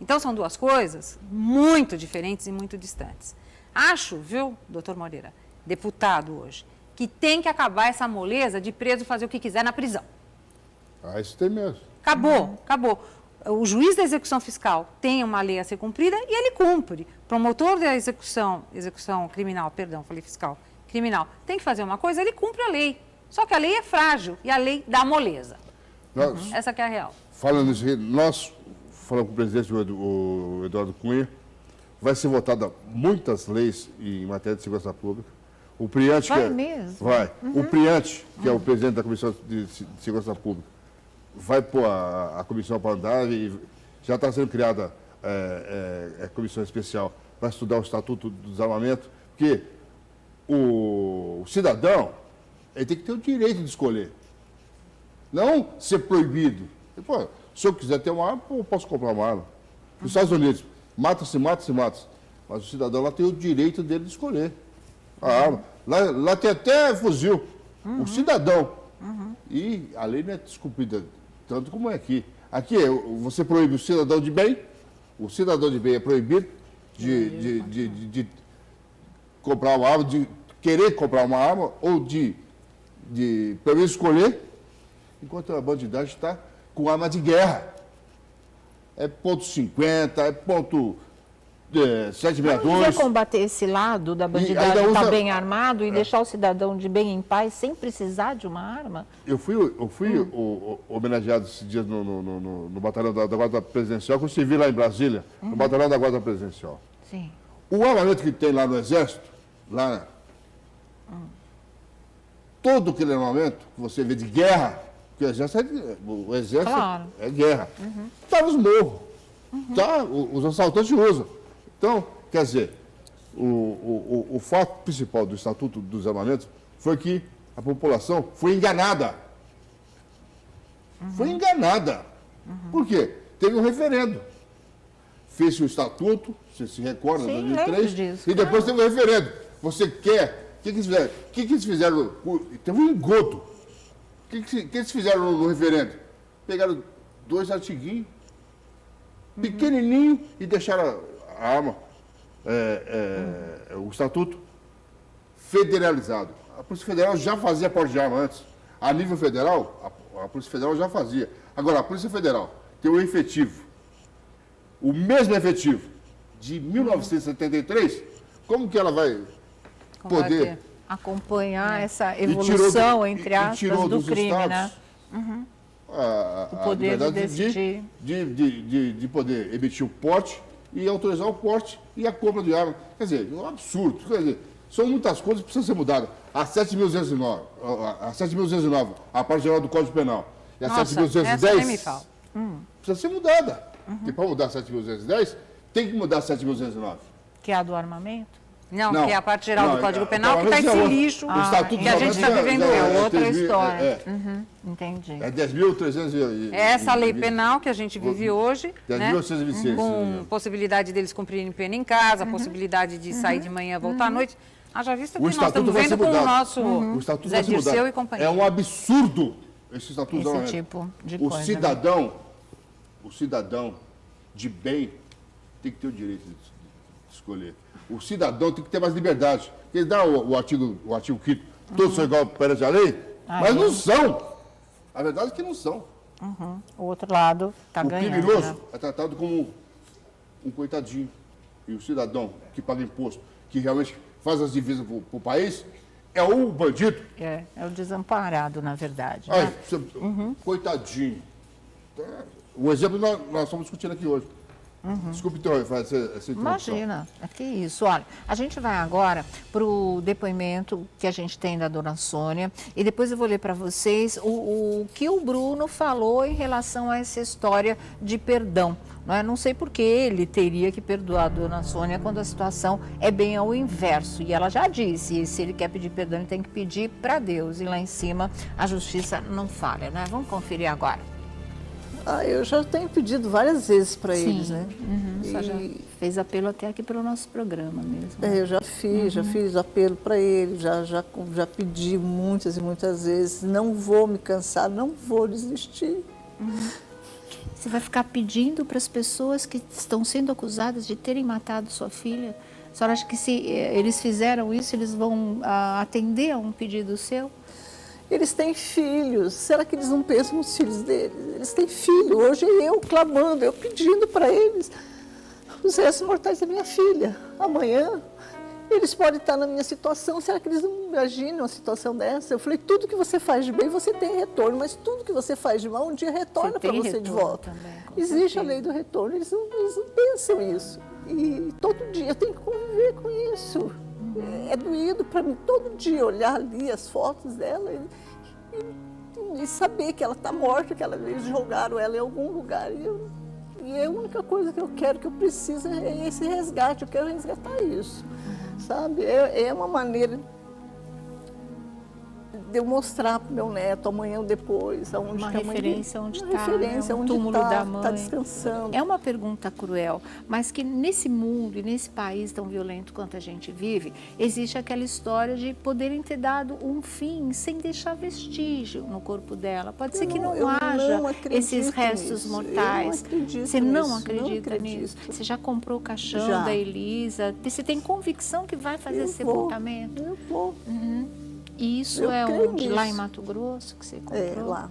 Então, são duas coisas muito diferentes e muito distantes. Acho, viu, doutor Moreira, deputado hoje, que tem que acabar essa moleza de preso fazer o que quiser na prisão. Ah, isso tem mesmo. Acabou, acabou. O juiz da execução fiscal tem uma lei a ser cumprida e ele cumpre. Promotor da execução criminal, perdão, falei fiscal, criminal, tem que fazer uma coisa, ele cumpre a lei. Só que a lei é frágil e a lei dá moleza. Essa que é a real. Falando isso, nós falamos com o presidente, o Eduardo Cunha, vai ser votada muitas leis em matéria de segurança pública. O Priante, vai mesmo? Vai. O Priante, que é o presidente da Comissão de Segurança Pública, vai pôr a comissão para andar e já está sendo criada a comissão especial para estudar o Estatuto do Desarmamento, porque o cidadão ele tem que ter o direito de escolher, não ser proibido. Pô, se eu quiser ter uma arma, eu posso comprar uma arma. Nos Estados Unidos, mata-se, mas o cidadão lá tem o direito dele de escolher a arma. Lá tem até fuzil. O cidadão. E a lei não é descumprida tanto como é aqui. Aqui você proíbe o cidadão de bem é proibido de comprar uma arma, de querer comprar uma arma ou de pelo menos escolher, enquanto a bandidagem está com arma de guerra. É ponto .50, é ponto 762. Não vai combater esse lado da bandidagem, estar bem armado e deixar o cidadão de bem em paz sem precisar de uma arma? Eu fui homenageado esses dias no batalhão da Guarda Presidencial, que eu servi lá em Brasília, no batalhão da Guarda Presidencial. Sim. O armamento que tem lá no Exército, lá, todo aquele armamento que você vê de guerra, porque o Exército claro. É guerra, está nos morros, tá, os assaltantes usam. Então, quer dizer, o fato principal do Estatuto dos Armamentos foi que a população foi enganada. Foi enganada. Por quê? Teve um referendo. Fez-se o Estatuto, você se recorda, em 2003, disso, e depois teve um referendo. Você quer... O que eles fizeram? Teve um engodo. O que eles fizeram no referendo? Pegaram 2 artiguinhos, pequenininho, e deixaram a arma, o Estatuto federalizado. A Polícia Federal já fazia porte de arma antes. A nível federal, a Polícia Federal já fazia. Agora, a Polícia Federal tem um efetivo, o mesmo efetivo de 1973, como que ela vai poder acompanhar essa evolução, entre aspas, do crime, né? O poder de decidir. De poder emitir o porte e autorizar o porte e a compra de arma. Quer dizer, é um absurdo. Quer dizer, são muitas coisas que precisam ser mudadas. A 7.209, a parte geral do Código Penal, e a 7.210 precisa ser mudada. Porque para mudar a 7.210, tem que mudar a 7.209. Que é a do armamento? Não, que é a parte geral do Código Penal, que está esse lixo que a gente está vivendo hoje. É outra história. Entendi. É 10.300. É essa lei penal que a gente vive hoje, 10.826. Com possibilidade deles cumprirem pena em casa, possibilidade de sair de manhã, voltar à noite. Haja vista que nós estamos vendo com o nosso Zé Dirceu e companhia. É um absurdo esse Estatuto. Esse tipo de coisa. O cidadão de bem tem que ter o direito de escolher. O cidadão tem que ter mais liberdade. Ele dá o artigo 5º, todos são igual perante a lei, mas não são. A verdade é que não são. O outro lado está ganhando. O criminoso é tratado como um coitadinho. E o cidadão que paga imposto, que realmente faz as divisas para o país, é o bandido. É o desamparado, na verdade. Ai, coitadinho. O exemplo nós estamos discutindo aqui hoje. Desculpe fazer essa introdução. Imagina, que isso. Olha, a gente vai agora para o depoimento que a gente tem da dona Sônia e depois eu vou ler para vocês o que o Bruno falou em relação a essa história de perdão. Não sei por que ele teria que perdoar a dona Sônia quando a situação é bem ao inverso. E ela já disse, se ele quer pedir perdão, ele tem que pedir para Deus. E lá em cima a justiça não falha, né? Vamos conferir agora. Eu já tenho pedido várias vezes para eles, né? Você já fez apelo até aqui pelo nosso programa mesmo. Eu já fiz apelo para eles, já pedi muitas e muitas vezes, não vou me cansar, não vou desistir. Você vai ficar pedindo para as pessoas que estão sendo acusadas de terem matado sua filha? A senhora acha que se eles fizeram isso, eles vão atender a um pedido seu? Eles têm filhos. Será que eles não pensam nos filhos deles? Eles têm filho. Hoje eu clamando, eu pedindo para eles os restos mortais da minha filha. Amanhã eles podem estar na minha situação. Será que eles não imaginam uma situação dessa? Eu falei, tudo que você faz de bem, você tem retorno. Mas tudo que você faz de mal, um dia retorna para você de volta. Também, existe a lei do retorno. Eles não pensam isso. E todo dia eu tenho que conviver com isso. É doído para mim todo dia olhar ali as fotos dela e saber que ela está morta, que eles jogaram ela em algum lugar. E a única coisa que eu quero, que eu preciso, é esse resgate. Eu quero resgatar isso, sabe? É uma maneira de eu mostrar para o meu neto amanhã ou depois, aonde uma que a mãe referência dele, onde uma está, referência um onde túmulo da mãe. Está descansando. É uma pergunta cruel, mas que nesse mundo e nesse país tão violento quanto a gente vive, existe aquela história de poderem ter dado um fim sem deixar vestígio no corpo dela. Pode ser que não haja esses restos mortais. Você não acredita nisso? Você já comprou o caixão da Elisa? Você tem convicção que vai fazer esse sepultamento? Eu vou. E isso é onde? Lá em Mato Grosso que você comprou? É, lá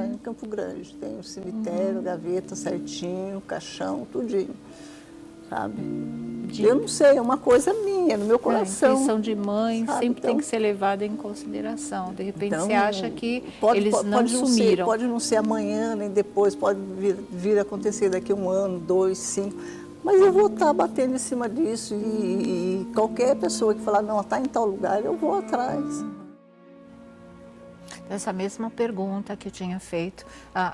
em Campo Grande. Tem o cemitério, gaveta certinho, caixão, tudinho, sabe? Eu não sei, é uma coisa minha, no meu coração. A intenção de mãe sabe? sempre tem que ser levada em consideração. De repente você acha que eles não sumiram. Pode não ser amanhã, nem depois, pode vir a acontecer daqui 1 ano, 2, 5... Mas eu vou estar batendo em cima disso e qualquer pessoa que falar, não, está em tal lugar, eu vou atrás. Essa mesma pergunta que eu tinha feito,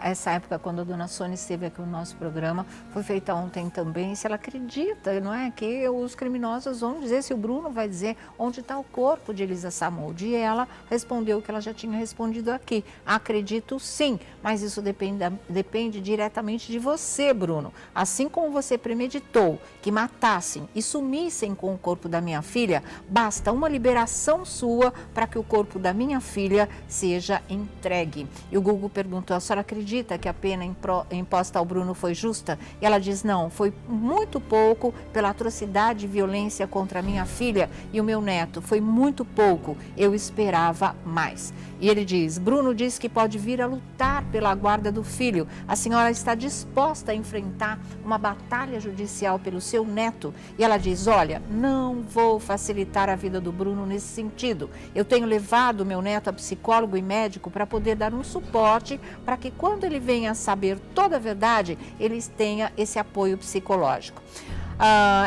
essa época quando a dona Sônia esteve aqui no nosso programa, foi feita ontem também, se ela acredita, não é, que os criminosos vão dizer, se o Bruno vai dizer onde está o corpo de Elisa Samúdio. E ela respondeu o que ela já tinha respondido aqui, acredito sim, mas isso depende diretamente de você, Bruno. Assim como você premeditou que matassem e sumissem com o corpo da minha filha, basta uma liberação sua para que o corpo da minha filha seja entregue. E o Google perguntou, a senhora acredita que a pena imposta ao Bruno foi justa? E ela diz, não, foi muito pouco pela atrocidade e violência contra a minha filha e o meu neto, foi muito pouco, eu esperava mais. E ele diz, Bruno diz que pode vir a lutar pela guarda do filho. A senhora está disposta a enfrentar uma batalha judicial pelo seu neto? E ela diz, olha, não vou facilitar a vida do Bruno nesse sentido. Eu tenho levado meu neto a psicólogo e médico para poder dar um suporte para que quando ele venha a saber toda a verdade, eles tenham esse apoio psicológico.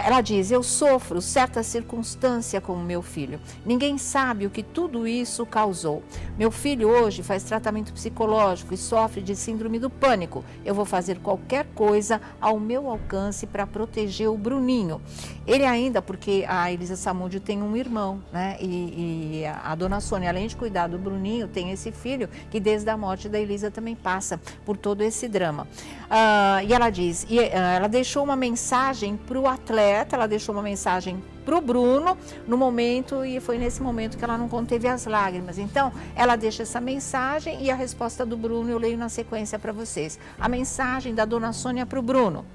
Ela diz, eu sofro certa circunstância com o meu filho. Ninguém sabe o que tudo isso causou. Meu filho hoje faz tratamento psicológico e sofre de síndrome do pânico. Eu vou fazer qualquer coisa ao meu alcance para proteger o Bruninho. Ele ainda, porque a Elisa Samúdio tem um irmão, né? E a dona Sônia, além de cuidar do Bruninho, tem esse filho que desde a morte da Elisa também passa por todo esse drama. E ela diz, ela deixou uma mensagem para o atleta, ela deixou uma mensagem para o Bruno no momento, e foi nesse momento que ela não conteve as lágrimas. Então, ela deixa essa mensagem e a resposta do Bruno eu leio na sequência para vocês. A mensagem da dona Sônia para o Bruno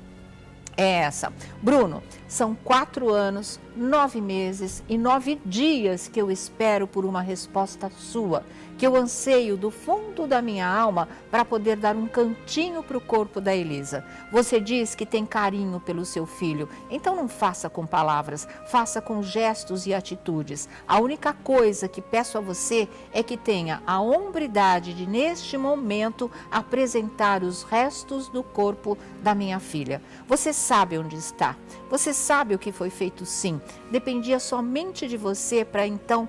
é essa. Bruno, são 4 anos, 9 meses e 9 dias que eu espero por uma resposta sua, que eu anseio do fundo da minha alma para poder dar um cantinho para o corpo da Elisa. Você diz que tem carinho pelo seu filho, então não faça com palavras, faça com gestos e atitudes. A única coisa que peço a você é que tenha a hombridade de, neste momento, apresentar os restos do corpo da minha filha. Você sabe onde está, você sabe o que foi feito sim, dependia somente de você para então,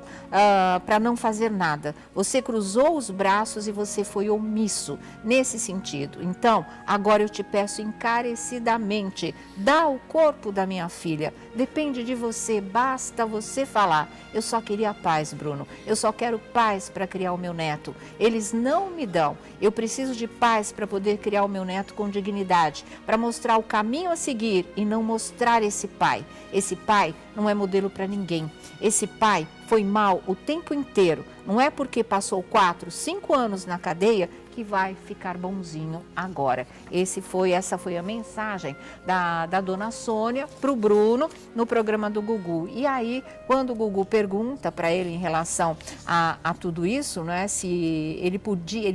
para não fazer nada. Você cruzou os braços e você foi omisso nesse sentido. Então, agora eu te peço encarecidamente, dá o corpo da minha filha. Depende de você, basta você falar. Eu só queria paz, Bruno. Eu só quero paz para criar o meu neto. Eles não me dão. Eu preciso de paz para poder criar o meu neto com dignidade, para mostrar o caminho a seguir e não mostrar esse pai. Esse pai não é modelo para ninguém. Esse pai foi mal o tempo inteiro. Não é porque passou 4, 5 anos na cadeia que vai ficar bonzinho agora. Essa foi a mensagem da dona Sônia para o Bruno no programa do Gugu. E aí, quando o Gugu pergunta para ele em relação a tudo isso, né, se ele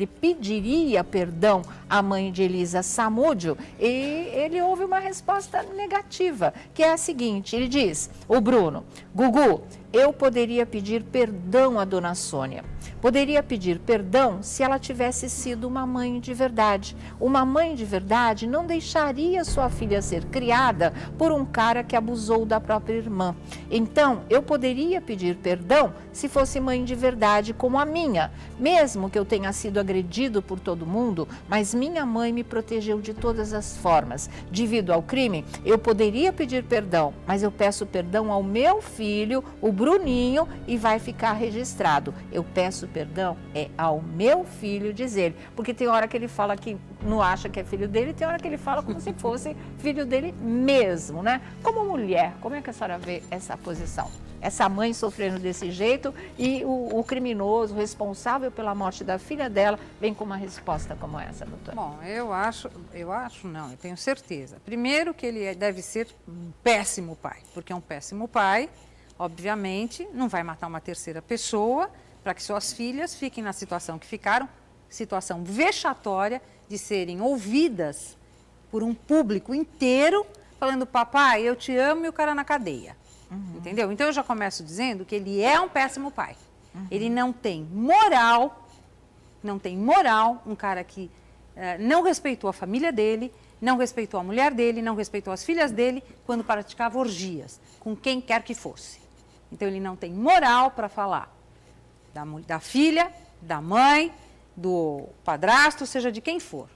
pediria perdão à mãe de Elisa Samúdio, e ele ouve uma resposta negativa, que é a seguinte, ele diz, o Bruno, Gugu, eu poderia pedir perdão à dona Sônia. Poderia pedir perdão se ela tivesse sido uma mãe de verdade. Uma mãe de verdade não deixaria sua filha ser criada por um cara que abusou da própria irmã. Então, eu poderia pedir perdão se fosse mãe de verdade como a minha. Mesmo que eu tenha sido agredido por todo mundo, mas minha mãe me protegeu de todas as formas. Devido ao crime, eu poderia pedir perdão, mas eu peço perdão ao meu filho, o Bruninho, e vai ficar registrado. Eu peço perdão ao meu filho, diz ele, porque tem hora que ele fala que não acha que é filho dele, tem hora que ele fala como se fosse filho dele mesmo, né? Como mulher, como é que a senhora vê essa posição? Essa mãe sofrendo desse jeito e o criminoso, responsável pela morte da filha dela, vem com uma resposta como essa, doutora? Bom, eu tenho certeza. Primeiro que ele deve ser um péssimo pai, porque é um péssimo pai, obviamente, não vai matar uma terceira pessoa para que suas filhas fiquem na situação que ficaram, situação vexatória de serem ouvidas por um público inteiro, falando, papai, eu te amo, e o cara na cadeia. Entendeu? Então eu já começo dizendo que ele é um péssimo pai. Ele não tem moral, um cara que não respeitou a família dele, não respeitou a mulher dele, não respeitou as filhas dele quando praticava orgias, com quem quer que fosse. Então ele não tem moral para falar da filha, da mãe, do padrasto, seja de quem for.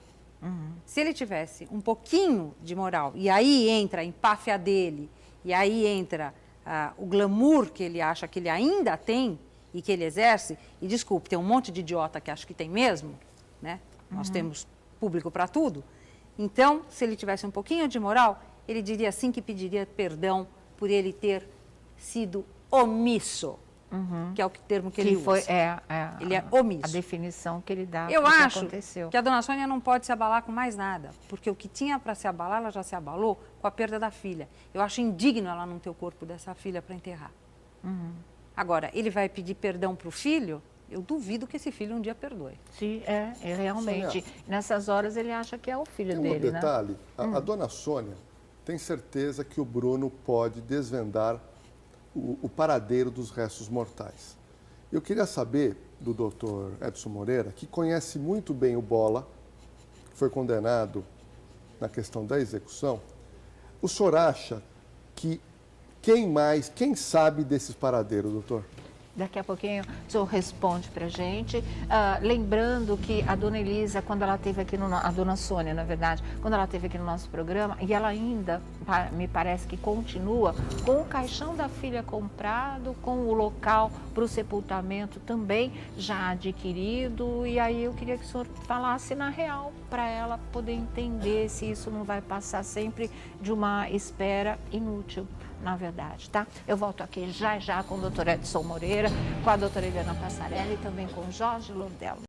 Se ele tivesse um pouquinho de moral, e aí entra a empáfia dele, e aí entra o glamour que ele acha que ele ainda tem e que ele exerce, e desculpe, tem um monte de idiota que acha que tem mesmo, né? Nós temos público para tudo. Então, se ele tivesse um pouquinho de moral, ele diria sim que pediria perdão por ele ter sido omisso, que é o termo que ele usa. Ele é omisso. A definição que ele dá. Eu acho que a dona Sônia não pode se abalar com mais nada, porque o que tinha para se abalar, ela já se abalou com a perda da filha. Eu acho indigno ela não ter o corpo dessa filha para enterrar. Agora, ele vai pedir perdão para o filho? Eu duvido que esse filho um dia perdoe. Sim, realmente. Sônia, nessas horas ele acha que é o filho dele, um detalhe, né? A dona Sônia tem certeza que o Bruno pode desvendar o paradeiro dos restos mortais. Eu queria saber do doutor Edson Moreira, que conhece muito bem o Bola, que foi condenado na questão da execução. O senhor acha que quem sabe desses paradeiros, doutor? Daqui a pouquinho o senhor responde para a gente. Lembrando que a dona Elisa, quando ela esteve aqui, a dona Sônia, na verdade, quando ela esteve aqui no nosso programa, e ela ainda, me parece que continua, com o caixão da filha comprado, com o local para o sepultamento também já adquirido. E aí eu queria que o senhor falasse na real, para ela poder entender se isso não vai passar sempre de uma espera inútil, na verdade, tá? Eu volto aqui já com o doutor Edson Moreira, com a doutora Eliana Passarelli e também com o Jorge Lordelo.